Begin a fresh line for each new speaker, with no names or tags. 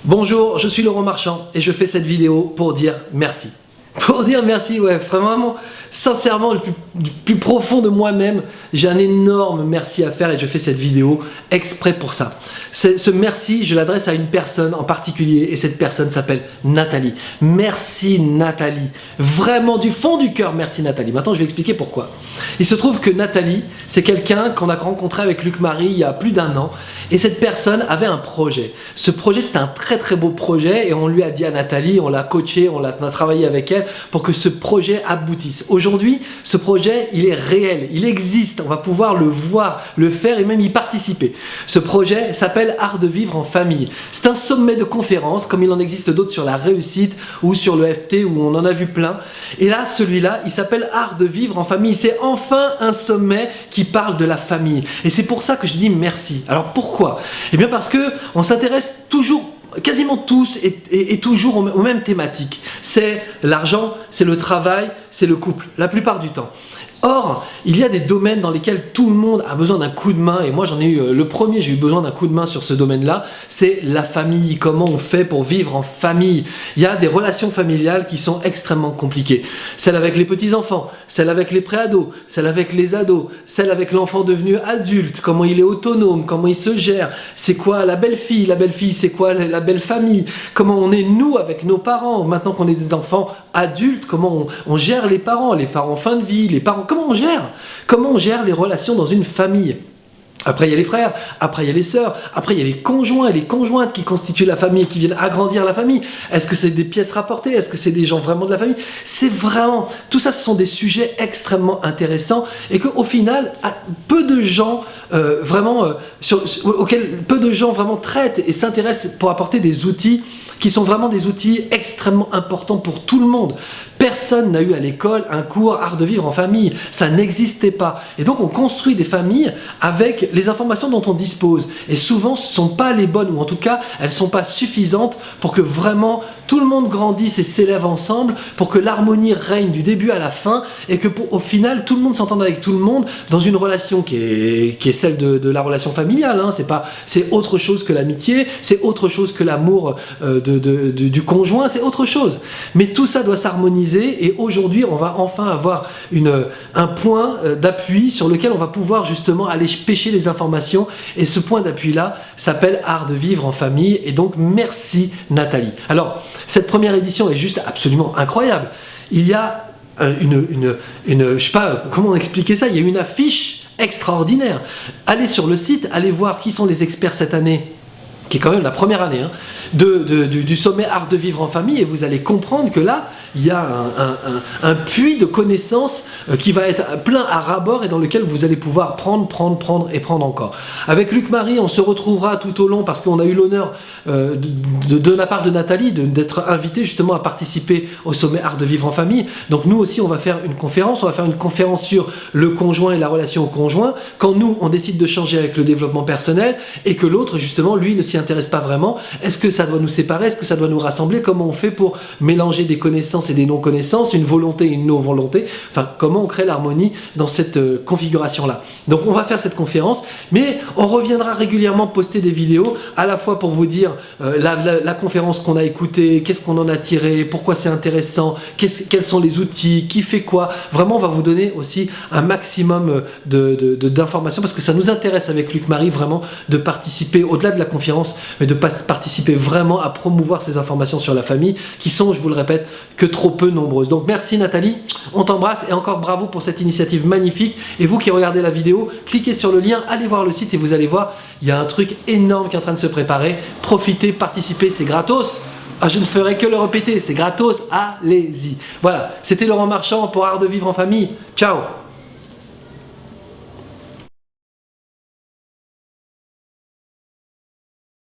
Bonjour, je suis Laurent Marchand et je fais cette vidéo pour dire merci. Pour dire merci, ouais, vraiment, sincèrement, du plus profond de moi-même, j'ai un énorme merci à faire et je fais cette vidéo exprès pour ça. Ce merci, je l'adresse à une personne en particulier et cette personne s'appelle Nathalie. Merci Nathalie, vraiment du fond du cœur, merci Nathalie. Maintenant, je vais expliquer pourquoi. Il se trouve que Nathalie, c'est quelqu'un qu'on a rencontré avec Luc Marie il y a plus d'1 an et cette personne avait un projet. Ce projet, c'était un très beau projet et on lui a dit à Nathalie, on l'a coaché, on a travaillé avec elle pour que ce projet aboutisse. Aujourd'hui, ce projet, il est réel, il existe, on va pouvoir le voir, le faire et même y participer. Ce projet s'appelle Art de vivre en famille. C'est un sommet de conférences, comme il en existe d'autres sur la réussite ou sur le FT où on en a vu plein. Et là, celui-là, il s'appelle Art de vivre en famille. C'est enfin un sommet qui parle de la famille. Et c'est pour ça que je dis merci. Alors pourquoi? Eh bien parce que on s'intéresse toujours quasiment tous et toujours aux mêmes thématiques. C'est l'argent, c'est le travail, c'est le couple, la plupart du temps. Or, il y a des domaines dans lesquels tout le monde a besoin d'un coup de main et moi j'en ai eu le premier, j'ai eu besoin d'un coup de main sur ce domaine-là, c'est la famille, comment on fait pour vivre en famille. Il y a des relations familiales qui sont extrêmement compliquées. Celle avec les petits-enfants, celle avec les pré-ados, celle avec les ados, celle avec l'enfant devenu adulte, comment il est autonome, comment il se gère, c'est quoi la belle-fille c'est quoi la belle-famille, comment on est nous avec nos parents, maintenant qu'on est des enfants adultes, comment on gère les parents fin de vie, les parents, comment on gère les relations dans une famille. Après il y a les frères, après il y a les sœurs, après il y a les conjoints et les conjointes qui constituent la famille et qui viennent agrandir la famille. Est-ce que c'est des pièces rapportées? Est-ce que c'est des gens vraiment de la famille? C'est vraiment, tout ça ce sont des sujets extrêmement intéressants et qu'au final, peu de gens auxquels peu de gens vraiment traitent et s'intéressent pour apporter des outils qui sont vraiment des outils extrêmement importants pour tout le monde. Personne n'a eu à l'école un cours art de vivre en famille, ça n'existait pas. Et donc on construit des familles avec les informations dont on dispose. Et souvent ce ne sont pas les bonnes, ou en tout cas elles ne sont pas suffisantes pour que vraiment tout le monde grandisse et s'élève ensemble, pour que l'harmonie règne du début à la fin et que au final tout le monde s'entende avec tout le monde dans une relation qui est celle de la relation familiale. Hein. C'est autre chose que l'amitié, c'est autre chose que l'amour du conjoint, c'est autre chose. Mais tout ça doit s'harmoniser et aujourd'hui on va enfin avoir un point d'appui sur lequel on va pouvoir justement aller pêcher les informations et ce point d'appui là s'appelle Art de vivre en famille et donc merci Nathalie. Alors cette première édition est juste absolument incroyable. Il y a je sais pas comment expliquer ça, il y a une affiche extraordinaire. Allez sur le site, allez voir qui sont les experts cette année, qui est quand même la première année hein, du sommet Art de vivre en famille et vous allez comprendre que là il y a un puits de connaissances qui va être plein à ras-bord et dans lequel vous allez pouvoir prendre et prendre encore. Avec Luc Marie, on se retrouvera tout au long parce qu'on a eu l'honneur de la part de Nathalie d'être invité justement à participer au sommet Art de vivre en famille. Donc nous aussi on va faire une conférence, sur le conjoint et la relation au conjoint. Quand nous on décide de changer avec le développement personnel et que l'autre justement lui ne s'y intéresse pas vraiment, est-ce que ça doit nous séparer, est-ce que ça doit nous rassembler, comment on fait pour mélanger des connaissances et des non-connaissances, une volonté et une non-volonté, enfin comment on crée l'harmonie dans cette configuration-là. Donc on va faire cette conférence, mais on reviendra régulièrement poster des vidéos, à la fois pour vous dire la conférence qu'on a écoutée, qu'est-ce qu'on en a tiré, pourquoi c'est intéressant, quels sont les outils, qui fait quoi. Vraiment on va vous donner aussi un maximum d'informations parce que ça nous intéresse avec Luc Marie vraiment de participer au-delà de la conférence, mais de participer vraiment à promouvoir ces informations sur la famille qui sont, je vous le répète, que trop peu nombreuses. Donc merci Nathalie, on t'embrasse et encore bravo pour cette initiative magnifique. Et vous qui regardez la vidéo, cliquez sur le lien, allez voir le site et vous allez voir, il y a un truc énorme qui est en train de se préparer. Profitez, participez, c'est gratos. Ah, je ne ferai que le répéter, c'est gratos, allez-y. Voilà, c'était Laurent Marchand pour Art de vivre en famille. Ciao.